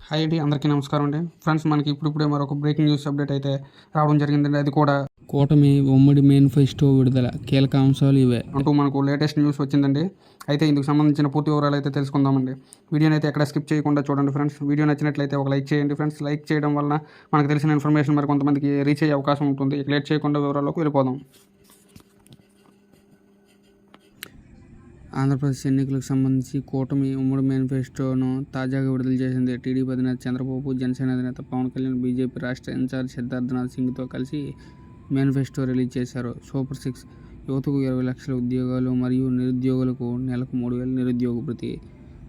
Hi అండి, అందరికీ నమస్కారం అండి. ఫ్రెండ్స్, మనకి ఇప్పుడిప్పుడే మరొక బ్రేకింగ్ న్యూస్ అప్డేట్ అయితే రావడం జరిగిందండి. అది కూడా కూటమి ఉమ్మడి మేనిఫెస్టో విడుదల కీలక అంశాలు ఇవే అంటూ మనకు లేటెస్ట్ న్యూస్ వచ్చిందండి. అయితే ఇందుకు సంబంధించిన పూర్తి వివరాలు అయితే తెలుసుకుందామండి. వీడియోని అయితే ఎక్కడ స్కిప్ చేయకుండా చూడండి ఫ్రెండ్స్. వీడియో నచ్చినట్లయితే ఒక లైక్ చేయండి ఫ్రెండ్స్. లైక్ చేయడం వలన మనకు తెలిసిన ఇన్ఫర్మేషన్ మరి కొంతమందికి రీచ్ అయ్యే అవకాశం ఉంటుంది. ఇక లేట్ చేయకుండా వివరాల్లోకి వెళ్ళిపోదాం. ఆంధ్రప్రదేశ్ ఎన్నికలకు సంబంధించి కూటమి ఉమ్మడి మేనిఫెస్టోను తాజాగా విడుదల చేసింది. టీడీపీ అధినేత చంద్రబాబు, జనసేన అధినేత పవన్ కళ్యాణ్, బీజేపీ రాష్ట్ర ఇన్ఛార్జ్ సిద్ధార్థనాథ్ సింగ్తో కలిసి మేనిఫెస్టో రిలీజ్ చేశారు. సూపర్ 6 యువతకు 20 లక్షల ఉద్యోగాలు మరియు నిరుద్యోగులకు నెలకు 3,000 నిరుద్యోగ భృతి,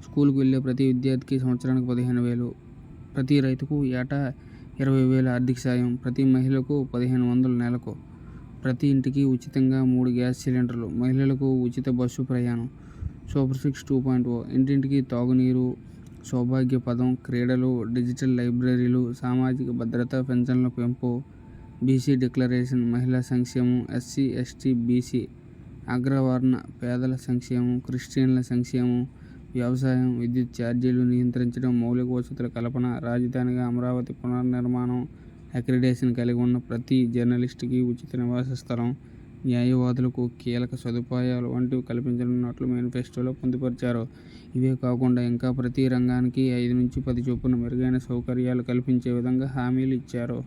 స్కూల్కు వెళ్లే ప్రతి విద్యార్థికి సంవత్సరానికి 15,000, ప్రతి రైతుకు ఏటా 20,000 ఆర్థిక సాయం, ప్రతి మహిళకు 1,500 నెలకు, ప్రతి ఇంటికి ఉచితంగా 3 గ్యాస్ సిలిండర్లు, మహిళలకు ఉచిత బస్సు ప్రయాణం. సూపర్ 6 2.0 ఇంటింటికి తాగునీరు, సౌభాగ్య పథం, క్రీడలు, డిజిటల్ లైబ్రరీలు, సామాజిక భద్రత, పెన్షన్ల పెంపు, బీసీ డిక్లరేషన్, మహిళా సంక్షేమం, ఎస్సీ ఎస్టీ బీసీ అగ్రవర్ణ పేదల సంక్షేమం, క్రిస్టియన్ల సంక్షేమం, వ్యవసాయం, విద్యుత్ ఛార్జీలు నియంత్రించడం, మౌలిక వసతుల కల్పన, రాజధానిగా అమరావతి పునర్నిర్మాణం, అక్రిడేషన్ కలిగి ఉన్న ప్రతి జర్నలిస్టుకి ఉచిత నివాస స్థలం, న్యాయవాదులకు కీలక సదుపాయాలు వంటివి కల్పించనున్నట్లు మేనిఫెస్టోలో పొందుపరిచారు. ఇవే కాకుండా ఇంకా ప్రతి రంగానికి 5 నుంచి 10 చొప్పున మెరుగైన సౌకర్యాలు కల్పించే విధంగా హామీలు ఇచ్చారు.